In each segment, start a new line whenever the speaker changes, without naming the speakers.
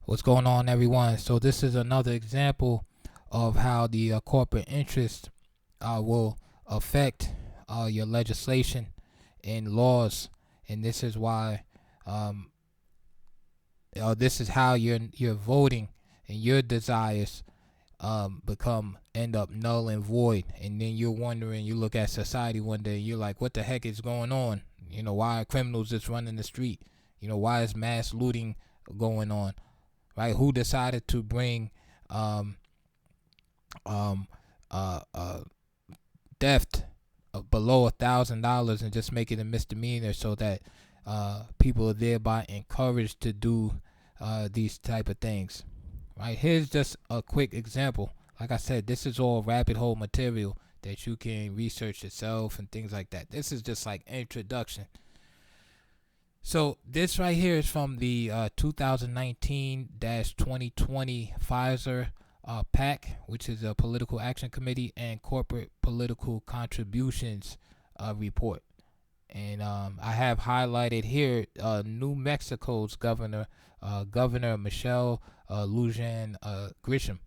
What's going on, everyone? So this is another example of how the corporate interest will affect your legislation and laws, and this is why um, this is how your voting and your desires become end up null and void, and then you're wondering. You look at society one day, and you're like, "What the heck is going on? Why are criminals just running the street? Why is mass looting going on?" Right? Who decided to bring um, um, uh, theft below $1,000 and just make it a misdemeanor so that people are thereby encouraged to do these type of things? Right? Here's just a quick example. Like I said, this is all rabbit hole material that you can research yourself and things like that. This is just like introduction. So this right here is from the 2019-2020 Pfizer PAC, which is a Political Action Committee and Corporate Political Contributions report. And I have highlighted here New Mexico's Governor Michelle Lujan Grisham.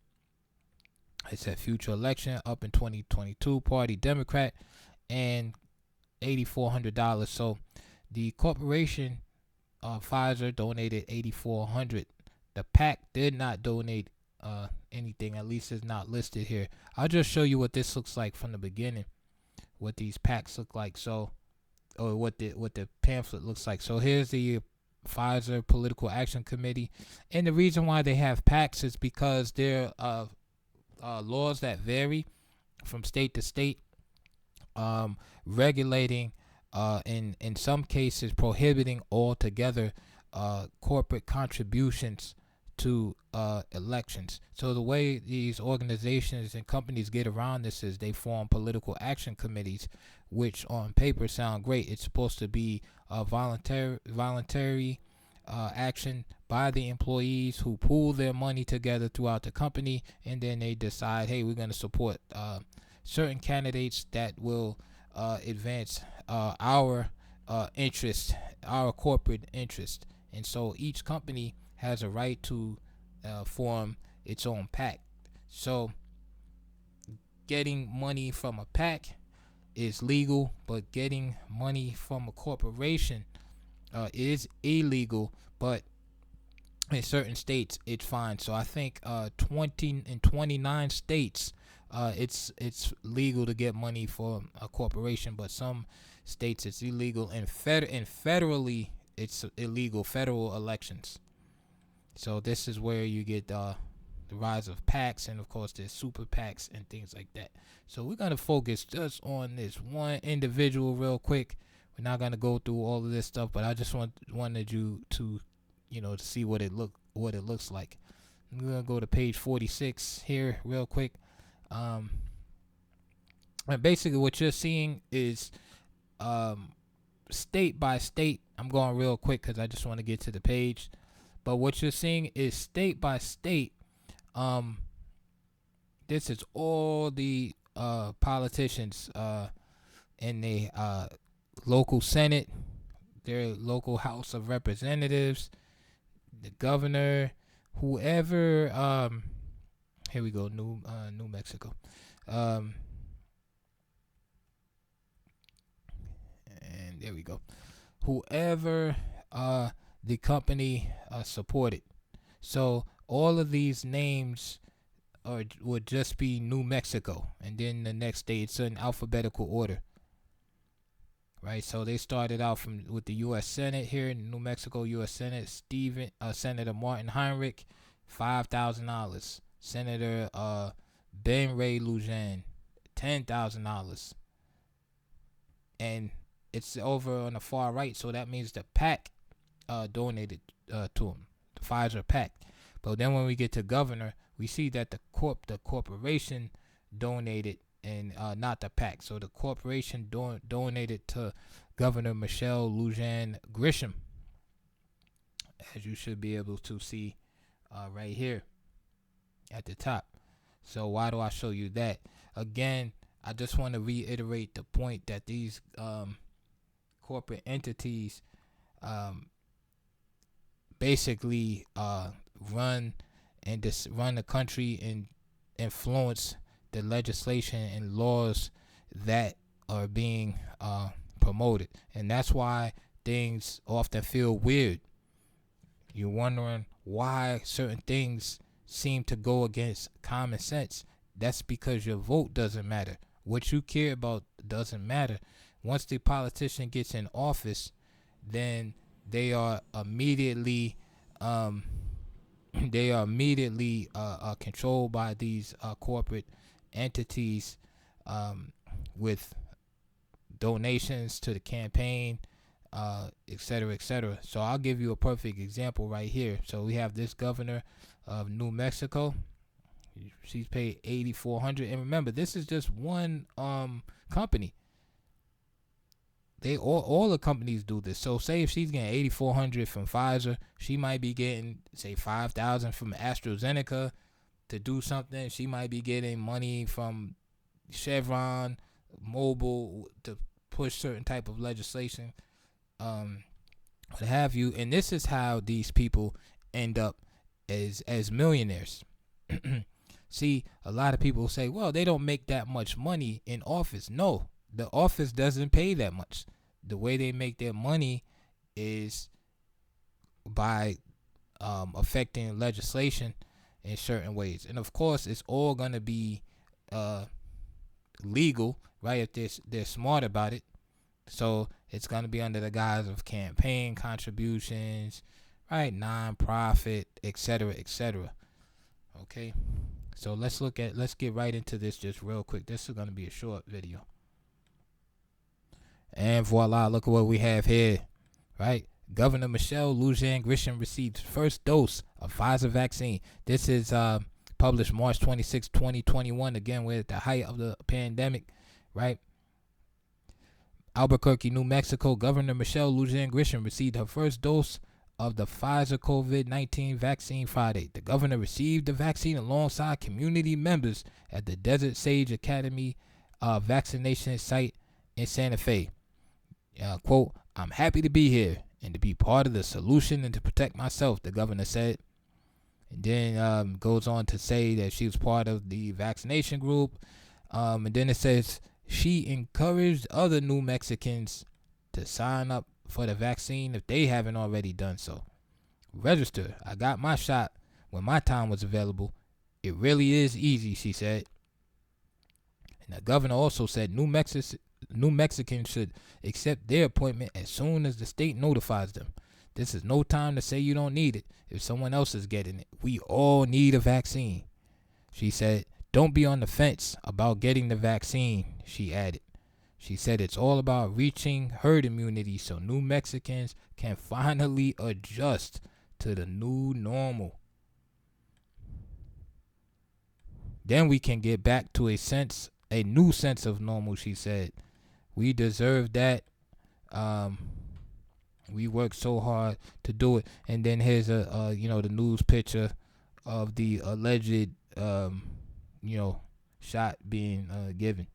It said future election up in 2022, Party Democrat, and $8,400. So the corporation Pfizer donated $8,400. The PAC did not donate anything. At least it's not listed here. I'll just show you what this looks like from the beginning. What these PACs look like. So, or what the pamphlet looks like. So here's the Pfizer Political Action Committee, and the reason why they have PACs is because there are laws that vary from state to state, regulating in some cases prohibiting altogether corporate contributions to elections. So the way these organizations and companies get around this is they form political action committees, which on paper sound great. It's supposed to be a voluntary action by the employees who pool their money together throughout the company, and then they decide, hey, we're going to support certain candidates that will advance our interest, our corporate interest. And so each company has a right to form its own PAC. So getting money from a PAC is legal, but getting money from a corporation is illegal. But in certain states, it's fine. So I think 29 states, it's legal to get money for a corporation, but some states it's illegal, and federally it's illegal. Federal elections. So this is where you get the rise of PACs, and of course there's super PACs and things like that. So we're gonna focus just on this one individual real quick. We're not gonna go through all of this stuff, but I just wanted you to to see what it looks like. I'm gonna go to page 46 here real quick. Um, and basically what you're seeing is um, state by state. I'm going real quick because I just want to get to the page. But what you're seeing is state by state. Um, this is all the politicians in the local Senate, their local House of Representatives, the governor, whoever. Here we go. New Mexico. Um, and there we go. Whoever the company supported. So all of these names would just be New Mexico, and then the next day it's in alphabetical order. Right, so they started out with the U.S. Senate here in New Mexico. U.S. Senate, Senator Martin Heinrich, $5,000. Senator Ben Ray Lujan, $10,000. And it's over on the far right, so that means the PAC donated to him, the Pfizer PAC. But then when we get to governor, we see that the corporation donated, and not the PAC. So the corporation donated to Governor Michelle Lujan Grisham, as you should be able to see right here at the top. So why do I show you that? Again, I just want to reiterate the point that these corporate entities basically run run the country and influence the legislation and laws that are being promoted. And that's why things often feel weird. You're wondering why certain things seem to go against common sense. That's because your vote doesn't matter. What you care about doesn't matter. Once the politician gets in office, then they are immediately controlled by these corporate entities, with donations to the campaign, et cetera, et cetera. So I'll give you a perfect example right here. So we have this governor of New Mexico. She's paid $8,400, and remember, this is just one company. They all the companies do this. So say if she's getting $8,400 from Pfizer, she might be getting say $5,000 from AstraZeneca to do something. She might be getting money from Chevron, Mobil to push certain type of legislation, what have you. And this is how these people end up as millionaires. See, a lot of people say, well, they don't make that much money in office. No, the office doesn't pay that much. The way they make their money is by affecting legislation in certain ways. And of course, it's all going to be legal, right, if they're smart about it. So it's going to be under the guise of campaign contributions, right, non-profit, etc., etc. Okay, so let's get right into this just real quick. This is going to be a short video. And voila, look at what we have here, right? Governor Michelle Lujan Grisham received first dose of Pfizer vaccine. This is published March 26, 2021. Again, we're at the height of the pandemic, right? Albuquerque, New Mexico, Governor Michelle Lujan Grisham received her first dose of the Pfizer COVID-19 vaccine Friday. The governor received the vaccine alongside community members at the Desert Sage Academy vaccination site in Santa Fe. Quote, "I'm happy to be here and to be part of the solution and to protect myself," the governor said. And then goes on to say that she was part of the vaccination group. And then it says she encouraged other New Mexicans to sign up for the vaccine if they haven't already done so. "Register. I got my shot when my time was available. It really is easy," she said. And the governor also said New Mexicans should accept their appointment as soon as the state notifies them. "This is no time to say you don't need it if someone else is getting it. We all need a vaccine," she said. "Don't be on the fence about getting the vaccine," she added. She said it's all about reaching herd immunity so New Mexicans can finally adjust to the new normal. Then we can get back to a new sense of normal, she said. "We deserve that. We worked so hard to do it." And then here's the news picture of the alleged shot being given.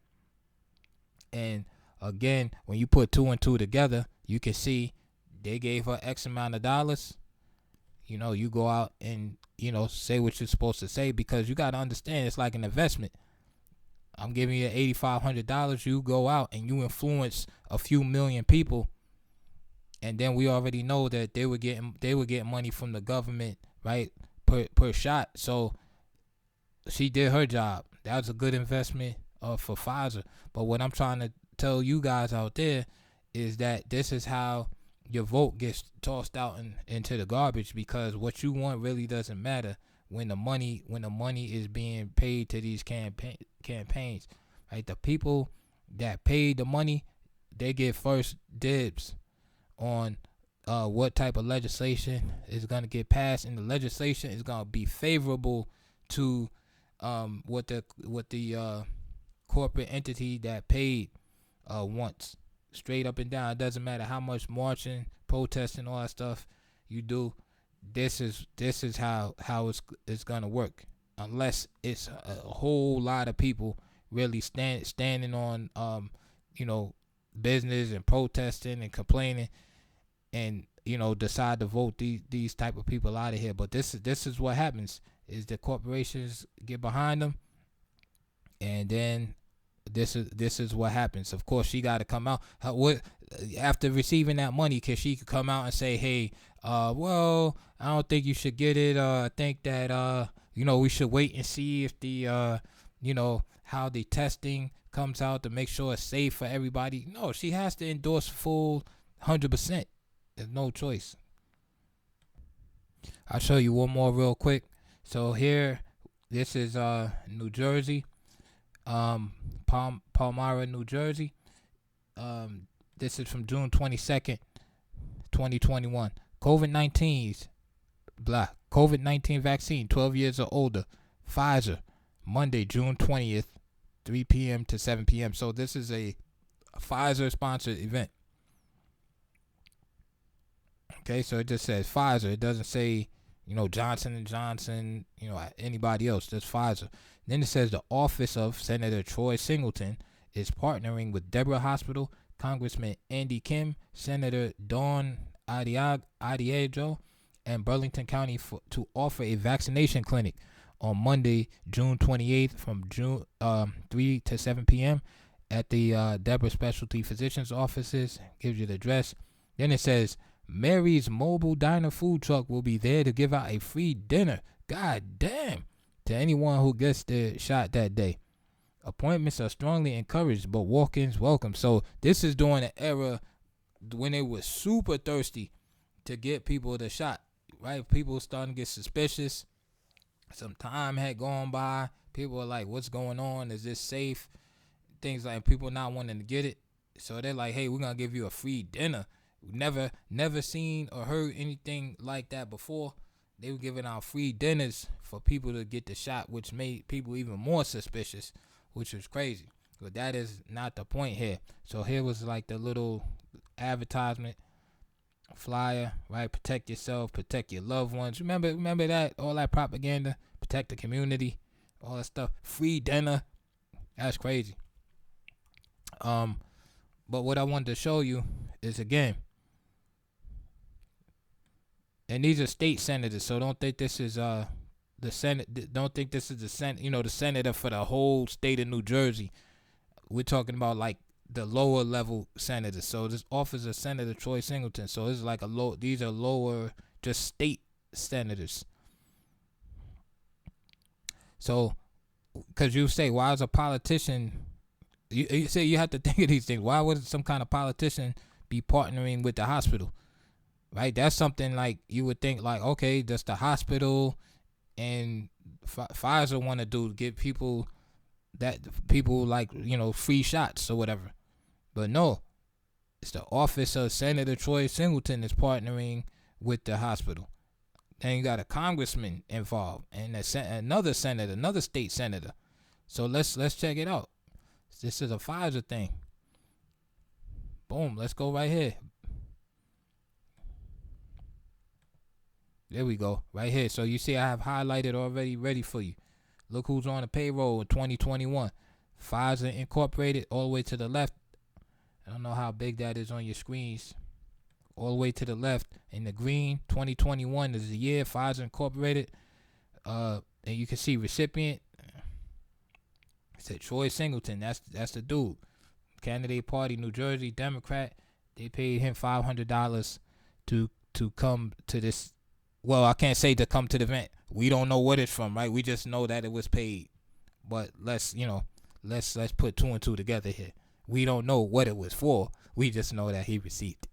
And again, when you put two and two together, you can see they gave her X amount of dollars. You go out and say what you're supposed to say, because you got to understand it's like an investment. I'm giving you $8,500. You go out and you influence a few million people, and then we already know that they were getting money from the government, right, per shot. So she did her job. That was a good investment for Pfizer. But what I'm trying to tell you guys out there is that this is how your vote gets tossed out into the garbage, because what you want really doesn't matter when the money is being paid to these campaigns, right? The people that paid the money, they get first dibs on what type of legislation is going to get passed, and the legislation is going to be favorable to what the corporate entity that paid wants. Straight up and down. It doesn't matter how much marching, protesting, all that stuff you do. This is how it's gonna work, unless it's a whole lot of people really standing on business and protesting and complaining, and decide to vote these type of people out of here. But this is what happens: is the corporations get behind them, and then this is what happens. Of course, she got to come out. After receiving that money, cause she could come out and say, "Hey, well, I don't think you should get it. I think that we should wait and see if the how the testing comes out to make sure it's safe for everybody." No, she has to endorse full 100%. There's no choice. I'll show you one more real quick. So here, this is New Jersey, Palmyra, New Jersey. This is from June 22nd, 2021. COVID-19 vaccine, 12 years or older, Pfizer, Monday, June 20th, 3 p.m. to 7 p.m. So this is a Pfizer-sponsored event. Okay, so it just says Pfizer. It doesn't say, Johnson & Johnson, anybody else. Just Pfizer. Then it says the office of Senator Troy Singleton is partnering with Deborah Hospital, Congressman Andy Kim, Senator Dawn Adiejo, and Burlington County to offer a vaccination clinic on Monday, June 28th from 3 to 7 p.m. at the Deborah Specialty Physicians offices. Gives you the address. Then it says Mary's Mobile Diner food truck will be there to give out a free dinner. God damn. To anyone who gets the shot that day. Appointments are strongly encouraged, but walk-ins welcome. So this is during the era when they were super thirsty to get people the shot, right? People starting to get suspicious. Some time had gone by. People are like, what's going on? Is this safe? Things like people not wanting to get it. So they're like, hey, we're going to give you a free dinner. Never seen or heard anything like that before. They were giving out free dinners for people to get the shot, which made people even more suspicious, which was crazy. But that is not the point here. So here was like the little advertisement flyer, right? Protect yourself, protect your loved ones. Remember that? All that propaganda, protect the community, all that stuff. Free dinner. That's crazy. But what I wanted to show you is, again, and these are state senators, so don't think this is the Senate. Don't think this is the the senator for the whole state of New Jersey. We're talking about like the lower level senators. So this office of Senator Troy Singleton. So it's like these are lower, just state senators. So, because you say, why is a politician? You say you have to think of these things. Why would some kind of politician be partnering with the hospital? Right, that's something like you would think like, okay, does the hospital and Pfizer want to do, give people like, free shots or whatever. But no, it's the office of Senator Troy Singleton is partnering with the hospital. Then you got a congressman involved and another senator, another state senator. So let's check it out. This is a Pfizer thing. Boom, let's go right here. There we go, right here. So you see I have highlighted already, ready for you. Look who's on the payroll in 2021. Pfizer Incorporated, all the way to the left. I don't know how big that is on your screens. All the way to the left in the green, 2021 is the year. Pfizer Incorporated. And you can see recipient. It said Troy Singleton. That's the dude. Candidate Party, New Jersey, Democrat. They paid him $500 to come to this. Well, I can't say to come to the event. We don't know what it's from, right? We just know that it was paid. But let's put two and two together here. We don't know what it was for. We just know that he received it.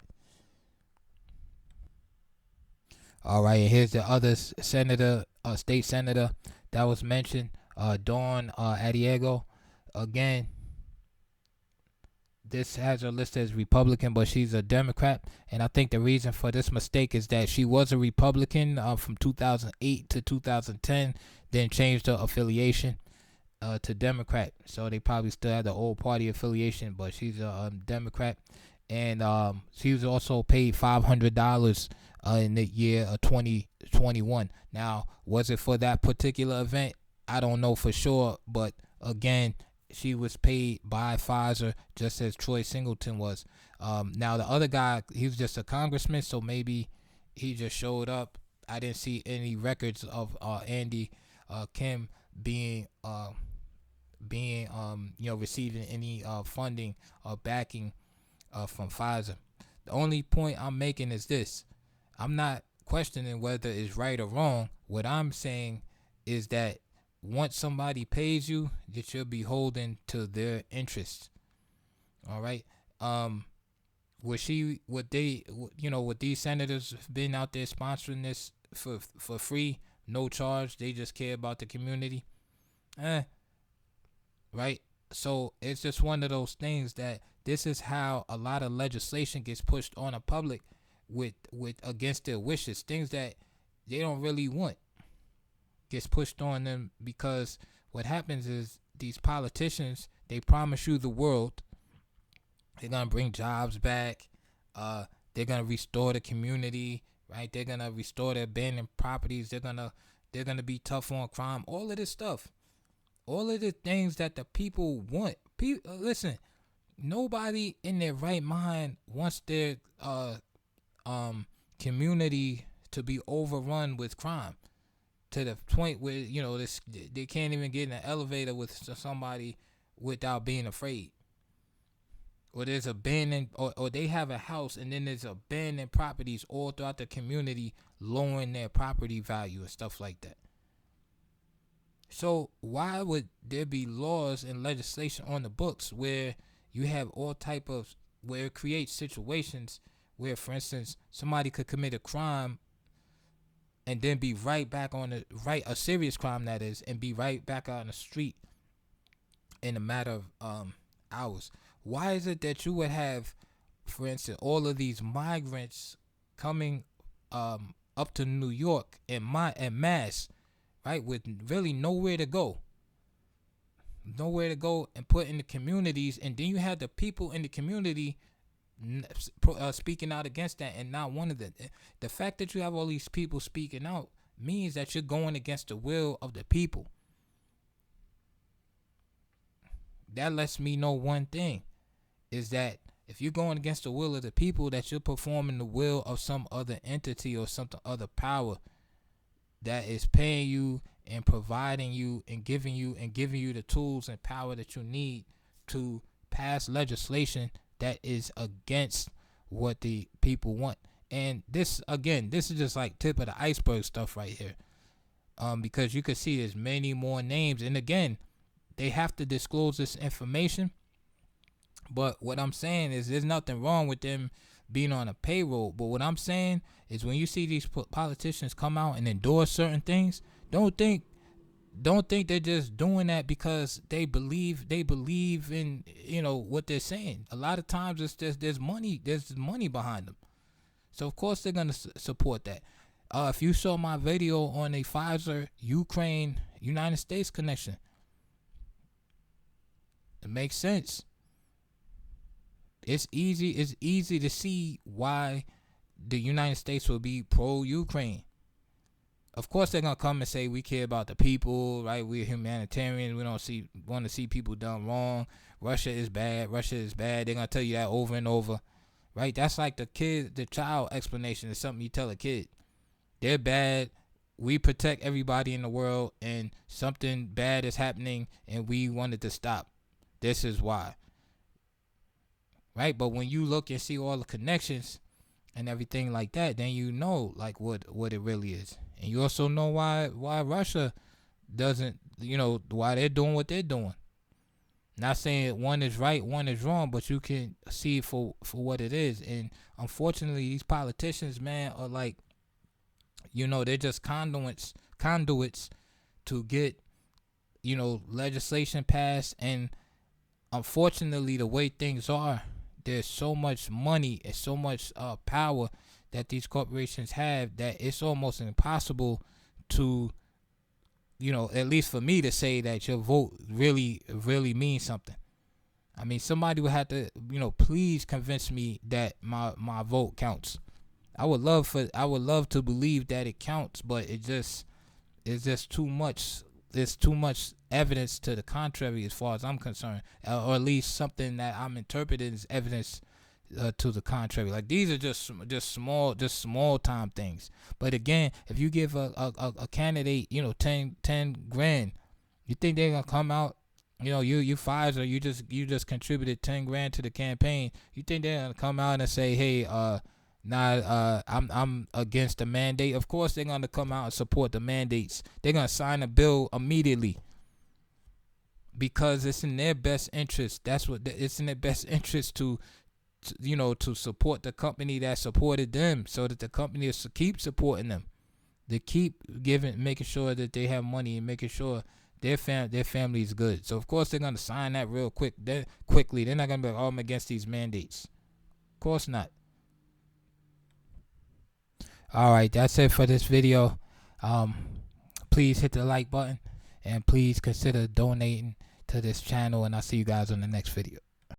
All right, and here's the other senator, state senator that was mentioned, Dawn Adiejo. Again, this has her listed as Republican, but she's a Democrat. And I think the reason for this mistake is that she was a Republican from 2008 to 2010, then changed her affiliation to Democrat. So they probably still had the old party affiliation, but she's a Democrat. And she was also paid $500 in the year of 2021. Now, was it for that particular event? I don't know for sure, but again, she was paid by Pfizer, just as Troy Singleton was. Now the other guy, he was just a congressman, so maybe he just showed up. I didn't see any records of Andy Kim being receiving any funding or backing from Pfizer. The only point I'm making is this: I'm not questioning whether it's right or wrong. What I'm saying is that once somebody pays you, that you're beholden to their interests. All right. What these senators have been out there sponsoring this for free, no charge. They just care about the community. Right. So it's just one of those things that this is how a lot of legislation gets pushed on the public with against their wishes. Things that they don't really want gets pushed on them, because what happens is these politicians, they promise you the world. They're gonna bring jobs back. They're gonna restore the community, right? They're gonna restore the abandoned properties. They're gonna be tough on crime. All of this stuff, all of the things that the people want. Listen, nobody in their right mind wants their community to be overrun with crime, to the point where they can't even get in an elevator with somebody without being afraid. Or there's abandoned, or they have a house and then there's abandoned properties all throughout the community, lowering their property value and stuff like that. So why would there be laws and legislation on the books where you have all type of, where it creates situations where, for instance, somebody could commit a crime and then be right back on a serious crime, that is, and be right back out on the street in a matter of hours? Why is it that you would have, for instance, all of these migrants coming up to New York en masse, right, with really nowhere to go and put in the communities, and then you have the people in the community speaking out against that, and not one of them. The fact that you have all these people speaking out means that you're going against the will of the people. That lets me know one thing, is that if you're going against the will of the people, that you're performing the will of some other entity or some other power that is paying you and providing you and giving you the tools and power that you need to pass legislation that is against what the people want. And this is just like tip of the iceberg stuff right here, because you can see there's many more names, and again, they have to disclose this information. But what I'm saying is, there's nothing wrong with them being on a payroll. But what I'm saying is, when you see these politicians come out and endorse certain things, don't think they're just doing that because they believe in what they're saying. A lot of times it's just there's money behind them. So of course they're gonna support that. If you saw my video on a Pfizer Ukraine United States connection, it makes sense. It's easy to see why the United States will be pro-Ukraine. Of course, they're gonna come and say we care about the people, right? We're humanitarian. We don't want to see people done wrong. Russia is bad. They're gonna tell you that over and over, right? That's like the child explanation is something you tell a kid. They're bad. We protect everybody in the world, and something bad is happening, and we wanted to stop. This is why. Right? But when you look and see all the connections and everything like that, then you know like what it really is. And you also know why Russia doesn't, why they're doing what they're doing. Not saying one is right, one is wrong, but you can see it for what it is. And unfortunately, these politicians, man, are like, they're just conduits to get, legislation passed. And unfortunately, the way things are, there's so much money and so much power that these corporations have that it's almost impossible to, at least for me to say that your vote really, really means something. I mean, somebody would have to, please convince me that my vote counts. I would love to believe that it counts, but it's just too much there's too much evidence to the contrary as far as I'm concerned, or at least something that I'm interpreting as evidence to the contrary. Like these are just small time things. But again, if you give a candidate 10 grand, you think they're gonna come out? You Pfizer, you just contributed 10 grand to the campaign. You think they're gonna come out and say, hey, I'm against the mandate? Of course they're gonna come out and support the mandates. They're gonna sign a bill immediately because it's in their best interest. It's in their best interest to support the company that supported them, so that the company will keep supporting them. They keep making sure that they have money and making sure their family is good. So of course they're gonna sign that real quickly. They're not gonna be like, oh, I'm against these mandates. Of course not. All right, that's it for this video. Please hit the like button and please consider donating to this channel, and I'll see you guys on the next video.